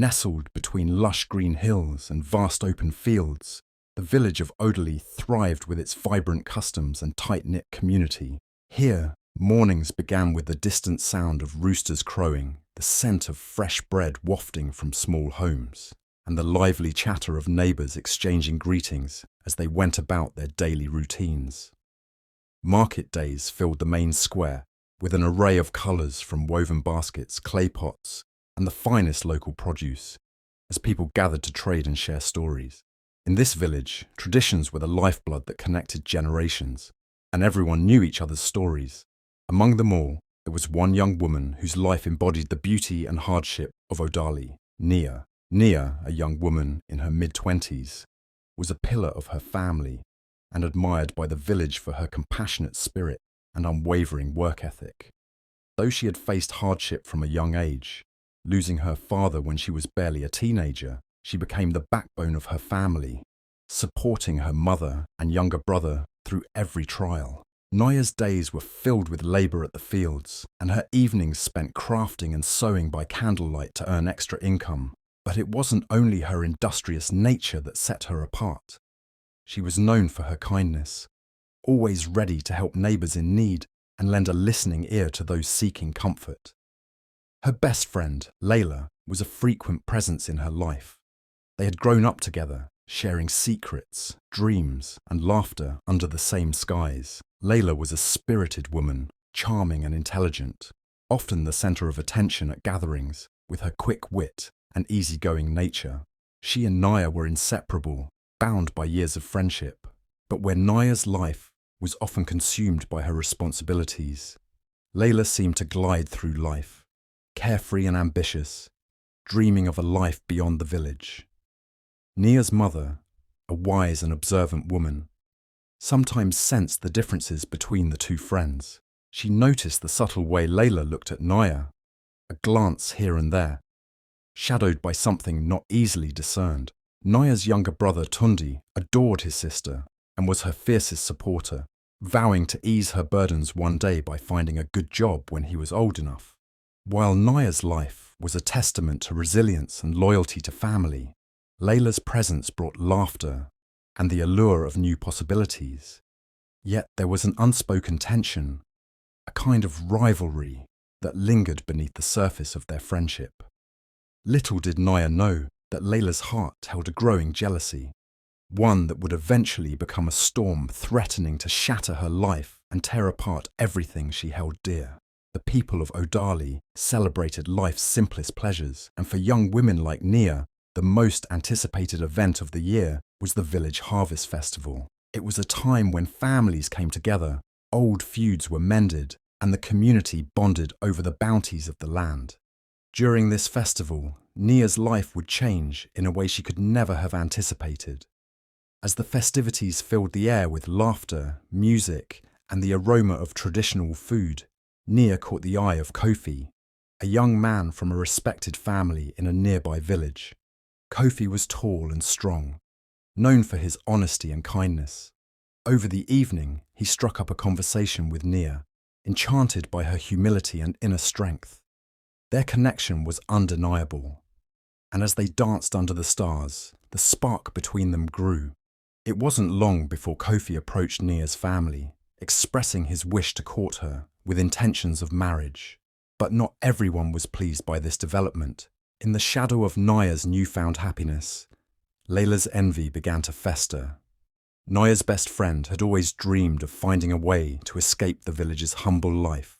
Nestled between lush green hills and vast open fields, the village of Oderley thrived with its vibrant customs and tight-knit community. Here, mornings began with the distant sound of roosters crowing, the scent of fresh bread wafting from small homes, and the lively chatter of neighbours exchanging greetings as they went about their daily routines. Market days filled the main square with an array of colours from woven baskets, clay pots, and the finest local produce, as people gathered to trade and share stories. In this village, traditions were the lifeblood that connected generations, and everyone knew each other's stories. Among them all, there was one young woman whose life embodied the beauty and hardship of Oderley, Nia. Nia, a young woman in her mid-20s, was a pillar of her family and admired by the village for her compassionate spirit and unwavering work ethic. Though she had faced hardship from a young age, losing her father when she was barely a teenager, she became the backbone of her family, supporting her mother and younger brother through every trial. Nia's days were filled with labour at the fields, and her evenings spent crafting and sewing by candlelight to earn extra income. But it wasn't only her industrious nature that set her apart. She was known for her kindness, always ready to help neighbours in need and lend a listening ear to those seeking comfort. Her best friend, Layla, was a frequent presence in her life. They had grown up together, sharing secrets, dreams, and laughter under the same skies. Layla was a spirited woman, charming and intelligent, often the centre of attention at gatherings, with her quick wit and easygoing nature. She and Nia were inseparable, bound by years of friendship. But where Nia's life was often consumed by her responsibilities, Layla seemed to glide through life, carefree and ambitious, dreaming of a life beyond the village. Nia's mother, a wise and observant woman, sometimes sensed the differences between the two friends. She noticed the subtle way Layla looked at Nia, a glance here and there, shadowed by something not easily discerned. Nia's younger brother Tundi adored his sister and was her fiercest supporter, vowing to ease her burdens one day by finding a good job when he was old enough. While Nia's life was a testament to resilience and loyalty to family, Layla's presence brought laughter and the allure of new possibilities. Yet there was an unspoken tension, a kind of rivalry that lingered beneath the surface of their friendship. Little did Nia know that Layla's heart held a growing jealousy, one that would eventually become a storm threatening to shatter her life and tear apart everything she held dear. The people of Oderley celebrated life's simplest pleasures, and for young women like Nia, the most anticipated event of the year was the village harvest festival. It was a time when families came together, old feuds were mended, and the community bonded over the bounties of the land. During this festival, Nia's life would change in a way she could never have anticipated. As the festivities filled the air with laughter, music, and the aroma of traditional food, Nia caught the eye of Kofi, a young man from a respected family in a nearby village. Kofi was tall and strong, known for his honesty and kindness. Over the evening, he struck up a conversation with Nia, enchanted by her humility and inner strength. Their connection was undeniable, and as they danced under the stars, the spark between them grew. It wasn't long before Kofi approached Nia's family, expressing his wish to court her with intentions of marriage. But not everyone was pleased by this development. In the shadow of Nia's newfound happiness, Layla's envy began to fester. Nia's best friend had always dreamed of finding a way to escape the village's humble life,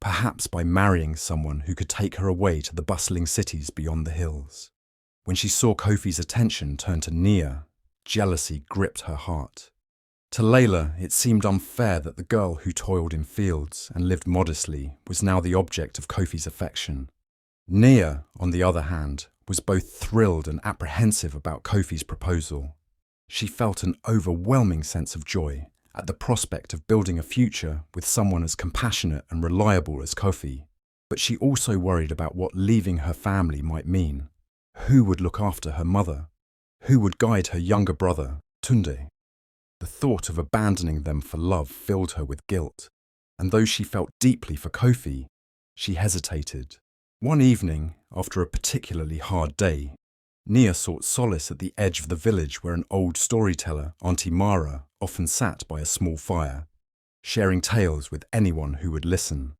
perhaps by marrying someone who could take her away to the bustling cities beyond the hills. When she saw Kofi's attention turn to Nia, jealousy gripped her heart. To Layla, it seemed unfair that the girl who toiled in fields and lived modestly was now the object of Kofi's affection. Nia, on the other hand, was both thrilled and apprehensive about Kofi's proposal. She felt an overwhelming sense of joy at the prospect of building a future with someone as compassionate and reliable as Kofi. But she also worried about what leaving her family might mean. Who would look after her mother? Who would guide her younger brother, Tunde? The thought of abandoning them for love filled her with guilt, and though she felt deeply for Kofi, she hesitated. One evening, after a particularly hard day, Nia sought solace at the edge of the village where an old storyteller, Auntie Mara, often sat by a small fire, sharing tales with anyone who would listen.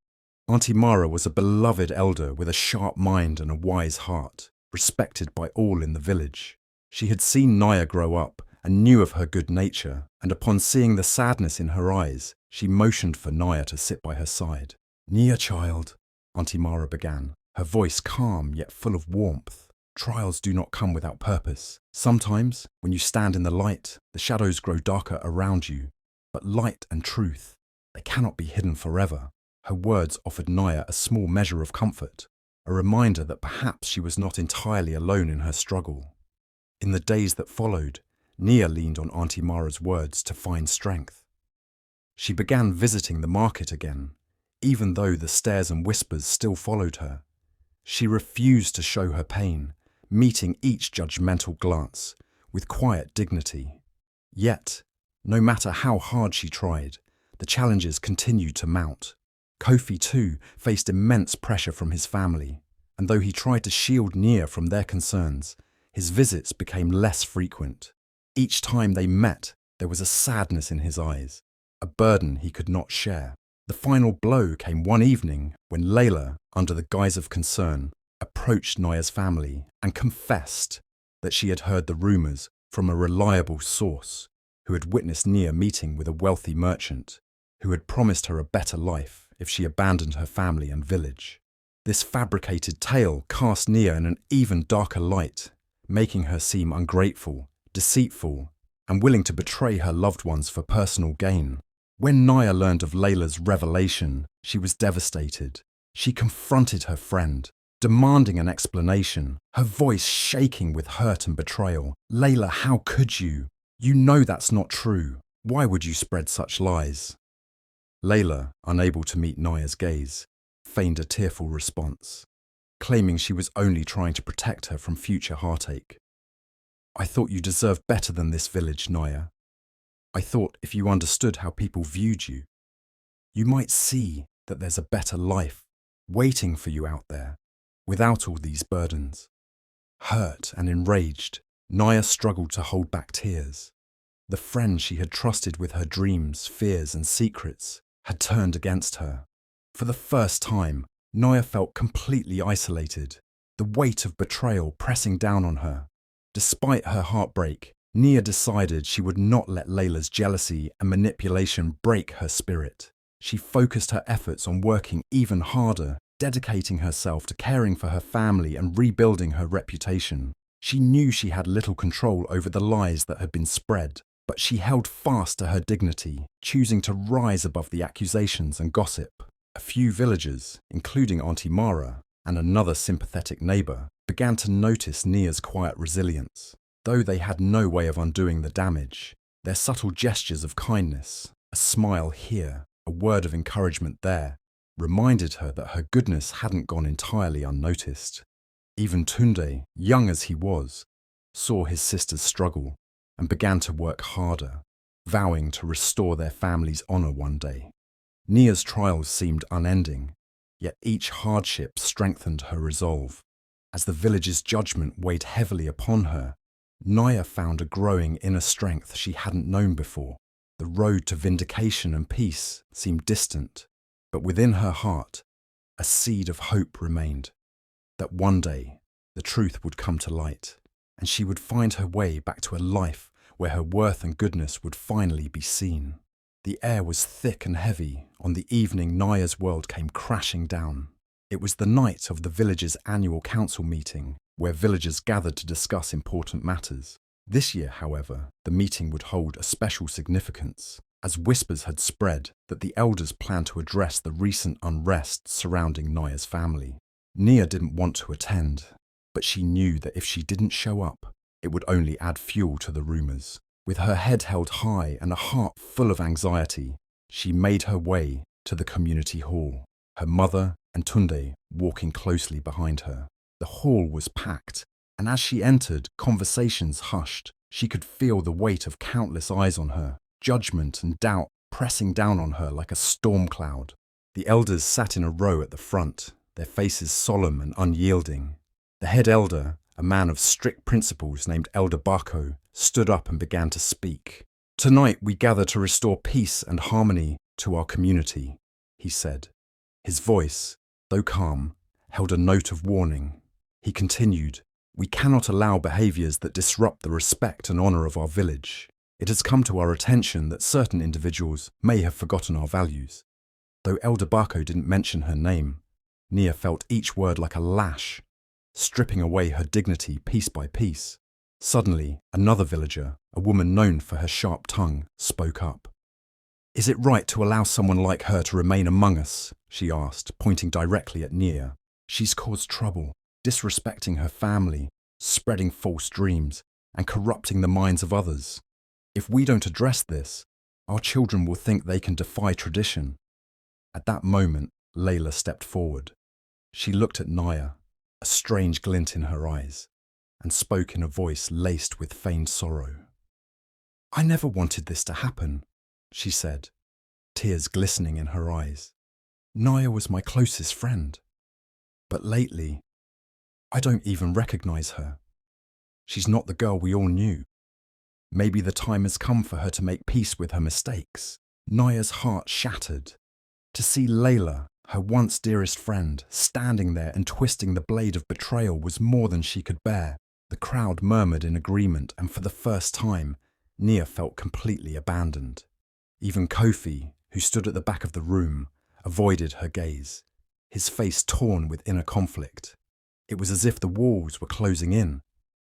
Auntie Mara was a beloved elder with a sharp mind and a wise heart, respected by all in the village. She had seen Nia grow up and knew of her good nature, and upon seeing the sadness in her eyes, she motioned for Nia to sit by her side. "Nia, child," Auntie Mara began, her voice calm yet full of warmth. "Trials do not come without purpose. Sometimes, when you stand in the light, the shadows grow darker around you. But light and truth, they cannot be hidden forever." Her words offered Nia a small measure of comfort, a reminder that perhaps she was not entirely alone in her struggle. In the days that followed, Nia leaned on Auntie Mara's words to find strength. She began visiting the market again, even though the stares and whispers still followed her. She refused to show her pain, meeting each judgmental glance with quiet dignity. Yet, no matter how hard she tried, the challenges continued to mount. Kofi too faced immense pressure from his family, and though he tried to shield Nia from their concerns, his visits became less frequent. Each time they met, there was a sadness in his eyes, a burden he could not share. The final blow came one evening when Layla, under the guise of concern, approached Nia's family and confessed that she had heard the rumours from a reliable source who had witnessed Nia meeting with a wealthy merchant who had promised her a better life if she abandoned her family and village. This fabricated tale cast Nia in an even darker light, making her seem ungrateful, deceitful, and willing to betray her loved ones for personal gain. When Nia learned of Layla's revelation, she was devastated. She confronted her friend, demanding an explanation, her voice shaking with hurt and betrayal. "Layla, how could you? You know that's not true. Why would you spread such lies?" Layla, unable to meet Nia's gaze, feigned a tearful response, claiming she was only trying to protect her from future heartache. "I thought you deserved better than this village, Nia. I thought if you understood how people viewed you, you might see that there's a better life waiting for you out there, without all these burdens." Hurt and enraged, Nia struggled to hold back tears. The friend she had trusted with her dreams, fears, and secrets had turned against her. For the first time, Nia felt completely isolated, the weight of betrayal pressing down on her. Despite her heartbreak, Nia decided she would not let Layla's jealousy and manipulation break her spirit. She focused her efforts on working even harder, dedicating herself to caring for her family and rebuilding her reputation. She knew she had little control over the lies that had been spread, but she held fast to her dignity, choosing to rise above the accusations and gossip. A few villagers, including Auntie Mara and another sympathetic neighbour, began to notice Nia's quiet resilience. Though they had no way of undoing the damage, their subtle gestures of kindness, a smile here, a word of encouragement there, reminded her that her goodness hadn't gone entirely unnoticed. Even Tunde, young as he was, saw his sister's struggle and began to work harder, vowing to restore their family's honour one day. Nia's trials seemed unending, yet each hardship strengthened her resolve. As the village's judgment weighed heavily upon her, Nia found a growing inner strength she hadn't known before. The road to vindication and peace seemed distant, but within her heart, a seed of hope remained, that one day the truth would come to light, and she would find her way back to a life where her worth and goodness would finally be seen. The air was thick and heavy on the evening Nia's world came crashing down. It was the night of the village's annual council meeting, where villagers gathered to discuss important matters. This year, however, the meeting would hold a special significance, as whispers had spread that the elders planned to address the recent unrest surrounding Nia's family. Nia didn't want to attend, but she knew that if she didn't show up, it would only add fuel to the rumours. With her head held high and a heart full of anxiety, she made her way to the community hall, her mother and Tunde walking closely behind her. The hall was packed, and as she entered, conversations hushed. She could feel the weight of countless eyes on her, judgment and doubt pressing down on her like a storm cloud. The elders sat in a row at the front, their faces solemn and unyielding. The head elder, a man of strict principles named Elder Barco, stood up and began to speak. "Tonight we gather to restore peace and harmony to our community," he said. His voice, though calm, held a note of warning. He continued, "We cannot allow behaviours that disrupt the respect and honour of our village. It has come to our attention that certain individuals may have forgotten our values." Though Elder Barco didn't mention her name, Nia felt each word like a lash, stripping away her dignity piece by piece. Suddenly, another villager, a woman known for her sharp tongue, spoke up. "Is it right to allow someone like her to remain among us?" she asked, pointing directly at Nia. "She's caused trouble, disrespecting her family, spreading false dreams, and corrupting the minds of others. If we don't address this, our children will think they can defy tradition." At that moment, Layla stepped forward. She looked at Nia, a strange glint in her eyes, and spoke in a voice laced with feigned sorrow. "I never wanted this to happen," she said, tears glistening in her eyes. "Nia was my closest friend. But lately, I don't even recognize her. She's not the girl we all knew. Maybe the time has come for her to make peace with her mistakes." Nia's heart shattered. To see Layla, her once dearest friend, standing there and twisting the blade of betrayal was more than she could bear. The crowd murmured in agreement, and for the first time, Nia felt completely abandoned. Even Kofi, who stood at the back of the room, avoided her gaze, his face torn with inner conflict. It was as if the walls were closing in,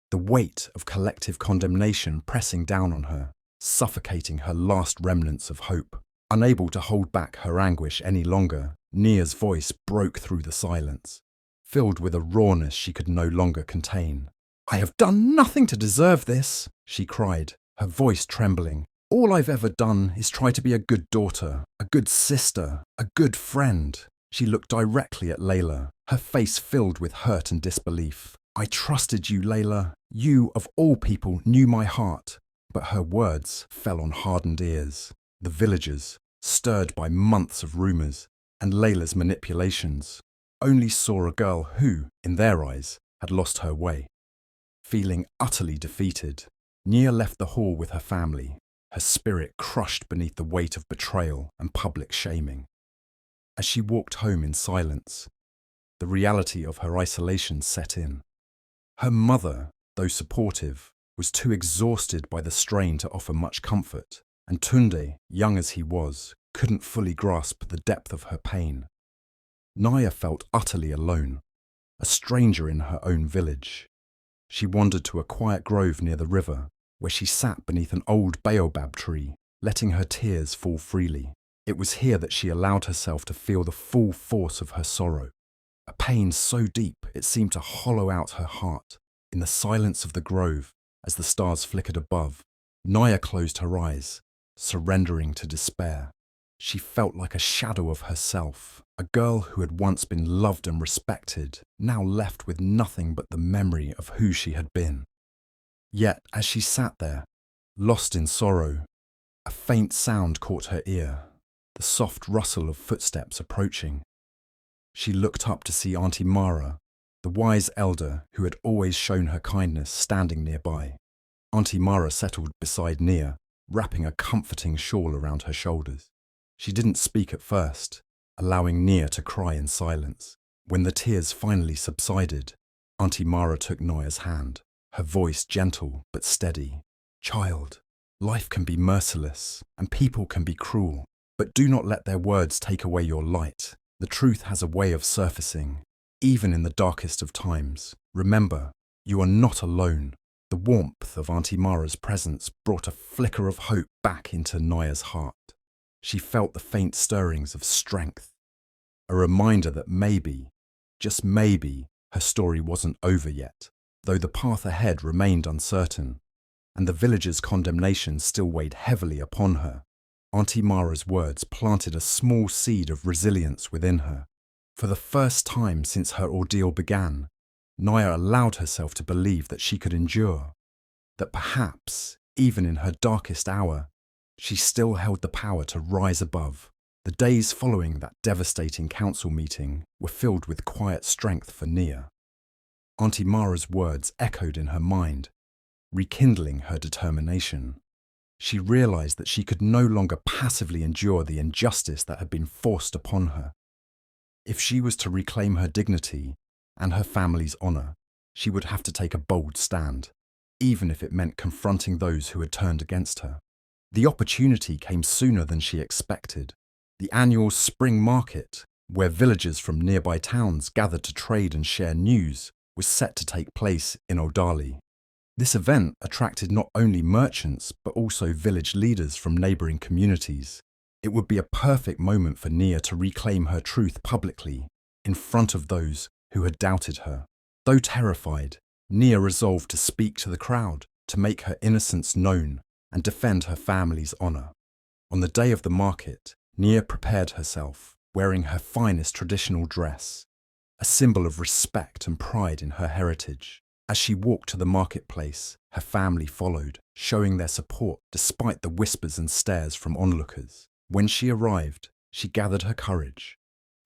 the weight of collective condemnation pressing down on her, suffocating her last remnants of hope. Unable to hold back her anguish any longer, Nia's voice broke through the silence, filled with a rawness she could no longer contain. "I have done nothing to deserve this," she cried, her voice trembling. "All I've ever done is try to be a good daughter, a good sister, a good friend." She looked directly at Layla, her face filled with hurt and disbelief. "I trusted you, Layla. You, of all people, knew my heart." But her words fell on hardened ears. The villagers, stirred by months of rumours and Layla's manipulations, only saw a girl who, in their eyes, had lost her way. Feeling utterly defeated, Nia left the hall with her family, her spirit crushed beneath the weight of betrayal and public shaming. As she walked home in silence, the reality of her isolation set in. Her mother, though supportive, was too exhausted by the strain to offer much comfort, and Tunde, young as he was, couldn't fully grasp the depth of her pain. Nia felt utterly alone, a stranger in her own village. She wandered to a quiet grove near the river, where she sat beneath an old baobab tree, letting her tears fall freely. It was here that she allowed herself to feel the full force of her sorrow, a pain so deep it seemed to hollow out her heart. In the silence of the grove, as the stars flickered above, Nia closed her eyes, surrendering to despair. She felt like a shadow of herself, a girl who had once been loved and respected, now left with nothing but the memory of who she had been. Yet, as she sat there, lost in sorrow, a faint sound caught her ear, the soft rustle of footsteps approaching. She looked up to see Auntie Mara, the wise elder who had always shown her kindness, standing nearby. Auntie Mara settled beside Nia, wrapping a comforting shawl around her shoulders. She didn't speak at first, allowing Nia to cry in silence. When the tears finally subsided, Auntie Mara took Nia's hand, her voice gentle but steady. "Child, life can be merciless and people can be cruel, but do not let their words take away your light. The truth has a way of surfacing, even in the darkest of times. Remember, you are not alone." The warmth of Auntie Mara's presence brought a flicker of hope back into Nia's heart. She felt the faint stirrings of strength, a reminder that maybe, just maybe, her story wasn't over yet, though the path ahead remained uncertain, and the villagers' condemnation still weighed heavily upon her. Auntie Mara's words planted a small seed of resilience within her. For the first time since her ordeal began, Nia allowed herself to believe that she could endure, that perhaps, even in her darkest hour, she still held the power to rise above. The days following that devastating council meeting were filled with quiet strength for Nia. Auntie Mara's words echoed in her mind, rekindling her determination. She realized that she could no longer passively endure the injustice that had been forced upon her. If she was to reclaim her dignity and her family's honor, she would have to take a bold stand, even if it meant confronting those who had turned against her. The opportunity came sooner than she expected. The annual spring market, where villagers from nearby towns gathered to trade and share news, was set to take place in Odali. This event attracted not only merchants but also village leaders from neighbouring communities. It would be a perfect moment for Nia to reclaim her truth publicly, in front of those who had doubted her. Though terrified, Nia resolved to speak to the crowd, to make her innocence known and defend her family's honour. On the day of the market, Nia prepared herself, wearing her finest traditional dress, a symbol of respect and pride in her heritage. As she walked to the marketplace, her family followed, showing their support despite the whispers and stares from onlookers. When she arrived, she gathered her courage,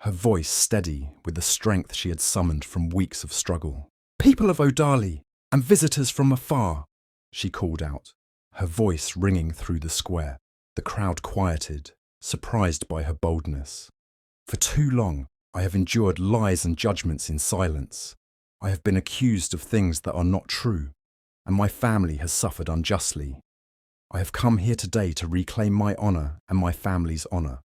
her voice steady with the strength she had summoned from weeks of struggle. "People of Odali and visitors from afar," she called out, her voice ringing through the square. The crowd quieted, surprised by her boldness. "For too long, I have endured lies and judgments in silence. I have been accused of things that are not true, and my family has suffered unjustly. I have come here today to reclaim my honour and my family's honour."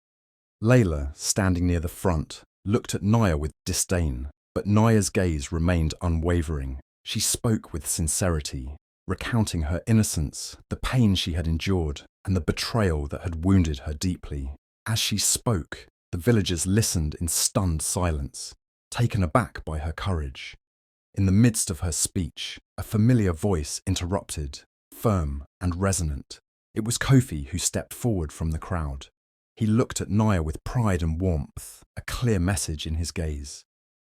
Layla, standing near the front, looked at Nia with disdain, but Nia's gaze remained unwavering. She spoke with sincerity, recounting her innocence, the pain she had endured, and the betrayal that had wounded her deeply. As she spoke, the villagers listened in stunned silence, taken aback by her courage. In the midst of her speech, a familiar voice interrupted, firm and resonant. It was Kofi who stepped forward from the crowd. He looked at Nia with pride and warmth, a clear message in his gaze.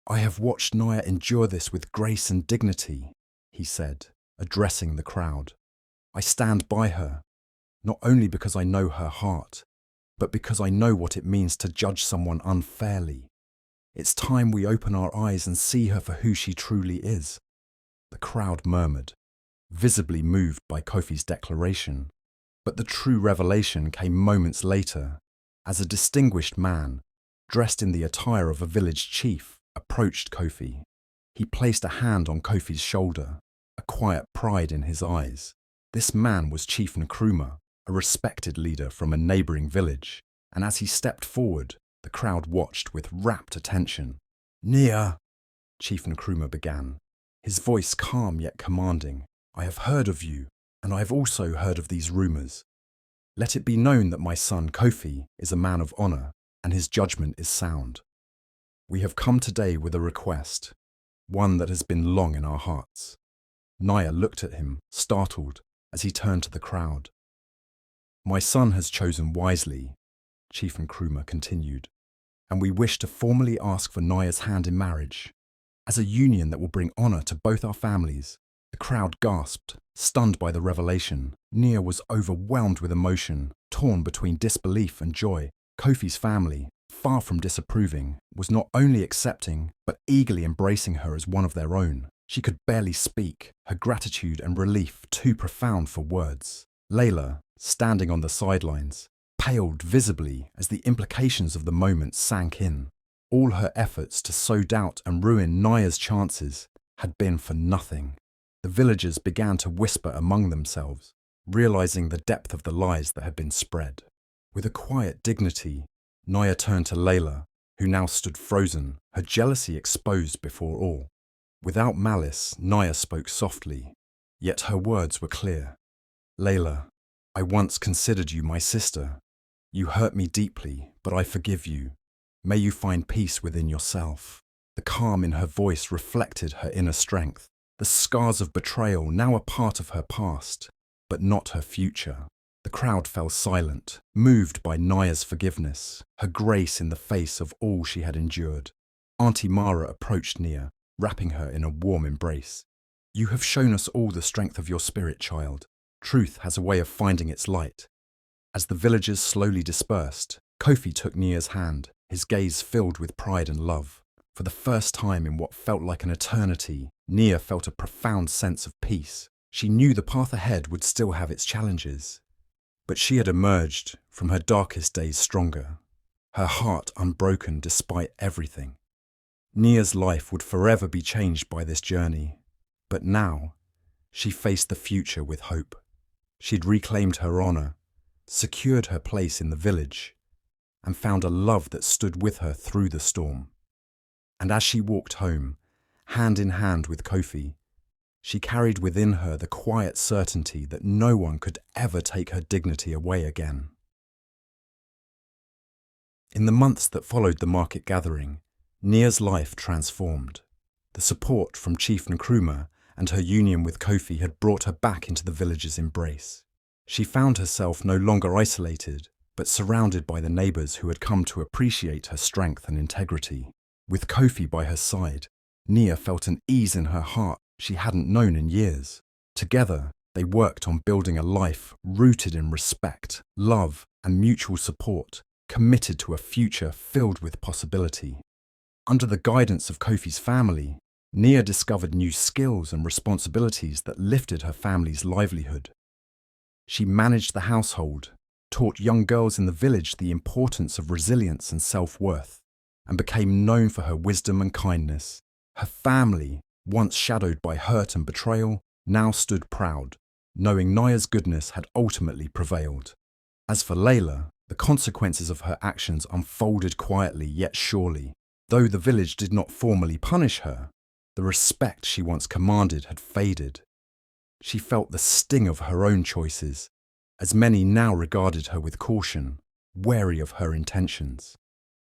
"I have watched Nia endure this with grace and dignity," he said, addressing the crowd. "I stand by her, not only because I know her heart, but because I know what it means to judge someone unfairly. It's time we open our eyes and see her for who she truly is." The crowd murmured, visibly moved by Kofi's declaration. But the true revelation came moments later, as a distinguished man, dressed in the attire of a village chief, approached Kofi. He placed a hand on Kofi's shoulder, a quiet pride in his eyes. This man was Chief Nkrumah, a respected leader from a neighbouring village, and as he stepped forward, the crowd watched with rapt attention. "Nia," Chief Nkrumah began, his voice calm yet commanding, "I have heard of you, and I have also heard of these rumours. Let it be known that my son Kofi is a man of honour, and his judgment is sound. We have come today with a request, one that has been long in our hearts." Nia looked at him, startled, as he turned to the crowd. "My son has chosen wisely," Chief Nkrumah continued, "and we wish to formally ask for Nia's hand in marriage, as a union that will bring honour to both our families." The crowd gasped, stunned by the revelation. Nia was overwhelmed with emotion, torn between disbelief and joy. Kofi's family, far from disapproving, was not only accepting, but eagerly embracing her as one of their own. She could barely speak, her gratitude and relief too profound for words. Layla, standing on the sidelines, paled visibly as the implications of the moment sank in. All her efforts to sow doubt and ruin Nia's chances had been for nothing. The villagers began to whisper among themselves, realizing the depth of the lies that had been spread. With a quiet dignity, Nia turned to Layla, who now stood frozen, her jealousy exposed before all. Without malice, Nia spoke softly, yet her words were clear. "Layla, I once considered you my sister. You hurt me deeply, but I forgive you. May you find peace within yourself." The calm in her voice reflected her inner strength. The scars of betrayal now a part of her past, but not her future. The crowd fell silent, moved by Nia's forgiveness, her grace in the face of all she had endured. Auntie Mara approached Nia, wrapping her in a warm embrace. "You have shown us all the strength of your spirit, child. Truth has a way of finding its light." As the villagers slowly dispersed, Kofi took Nia's hand, his gaze filled with pride and love. For the first time in what felt like an eternity, Nia felt a profound sense of peace. She knew the path ahead would still have its challenges, but she had emerged from her darkest days stronger, her heart unbroken despite everything. Nia's life would forever be changed by this journey, but now she faced the future with hope. She'd reclaimed her honor, secured her place in the village, and found a love that stood with her through the storm. And as she walked home, hand in hand with Kofi, she carried within her the quiet certainty that no one could ever take her dignity away again. In the months that followed the market gathering, Nia's life transformed. The support from Chief Nkrumah and her union with Kofi had brought her back into the village's embrace. She found herself no longer isolated, but surrounded by the neighbours who had come to appreciate her strength and integrity. With Kofi by her side, Nia felt an ease in her heart she hadn't known in years. Together, they worked on building a life rooted in respect, love, and mutual support, committed to a future filled with possibility. Under the guidance of Kofi's family, Nia discovered new skills and responsibilities that lifted her family's livelihood. She managed the household, taught young girls in the village the importance of resilience and self-worth, and became known for her wisdom and kindness. Her family, once shadowed by hurt and betrayal, now stood proud, knowing Nia's goodness had ultimately prevailed. As for Layla, the consequences of her actions unfolded quietly yet surely. Though the village did not formally punish her, the respect she once commanded had faded. She felt the sting of her own choices, as many now regarded her with caution, wary of her intentions.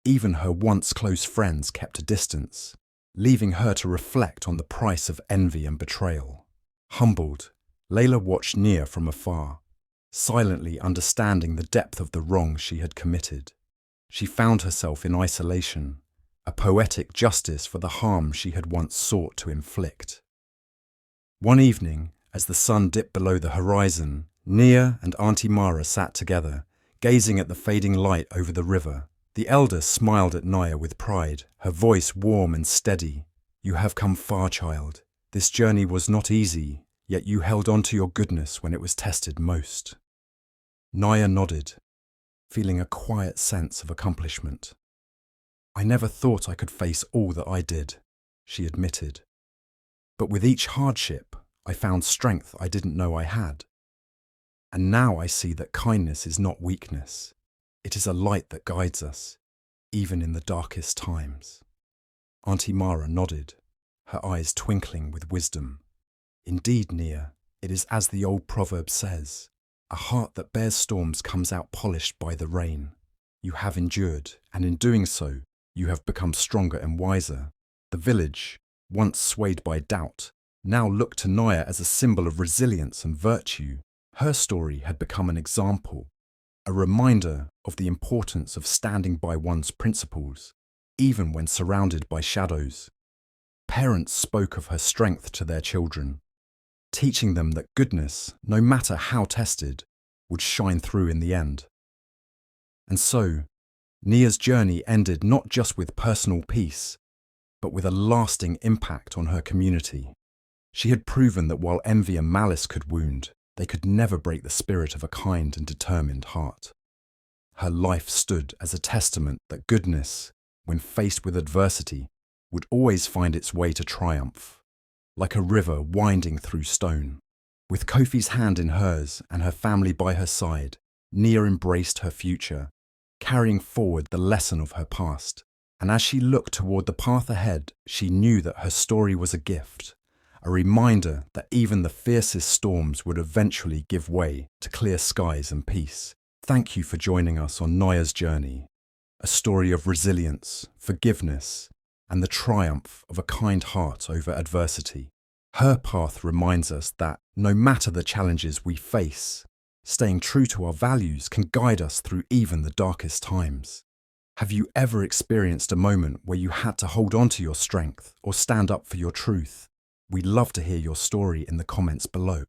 Even her once close friends kept a distance, leaving her to reflect on the price of envy and betrayal. Humbled, Layla watched Nia from afar, silently understanding the depth of the wrong she had committed. She found herself in isolation, a poetic justice for the harm she had once sought to inflict. One evening, as the sun dipped below the horizon, Nia and Auntie Mara sat together, gazing at the fading light over the river. The elder smiled at Nia with pride, her voice warm and steady. "You have come far, child. This journey was not easy, yet you held on to your goodness when it was tested most." Nia nodded, feeling a quiet sense of accomplishment. "I never thought I could face all that I did," she admitted. "But with each hardship, I found strength I didn't know I had. And now I see that kindness is not weakness. It is a light that guides us, even in the darkest times." Auntie Mara nodded, her eyes twinkling with wisdom. "Indeed, Nia, it is as the old proverb says, a heart that bears storms comes out polished by the rain. You have endured, and in doing so, you have become stronger and wiser." The village, once swayed by doubt, now looked to Nia as a symbol of resilience and virtue. Her story had become an example, a reminder of the importance of standing by one's principles, even when surrounded by shadows. Parents spoke of her strength to their children, teaching them that goodness, no matter how tested, would shine through in the end. And so, Nia's journey ended not just with personal peace, but with a lasting impact on her community. She had proven that while envy and malice could wound, they could never break the spirit of a kind and determined heart. Her life stood as a testament that goodness, when faced with adversity, would always find its way to triumph, like a river winding through stone. With Kofi's hand in hers and her family by her side, Nia embraced her future, carrying forward the lesson of her past. And as she looked toward the path ahead, she knew that her story was a gift, a reminder that even the fiercest storms would eventually give way to clear skies and peace. Thank you for joining us on Nia's journey, a story of resilience, forgiveness, and the triumph of a kind heart over adversity. Her path reminds us that, no matter the challenges we face, staying true to our values can guide us through even the darkest times. Have you ever experienced a moment where you had to hold on to your strength or stand up for your truth? We'd love to hear your story in the comments below.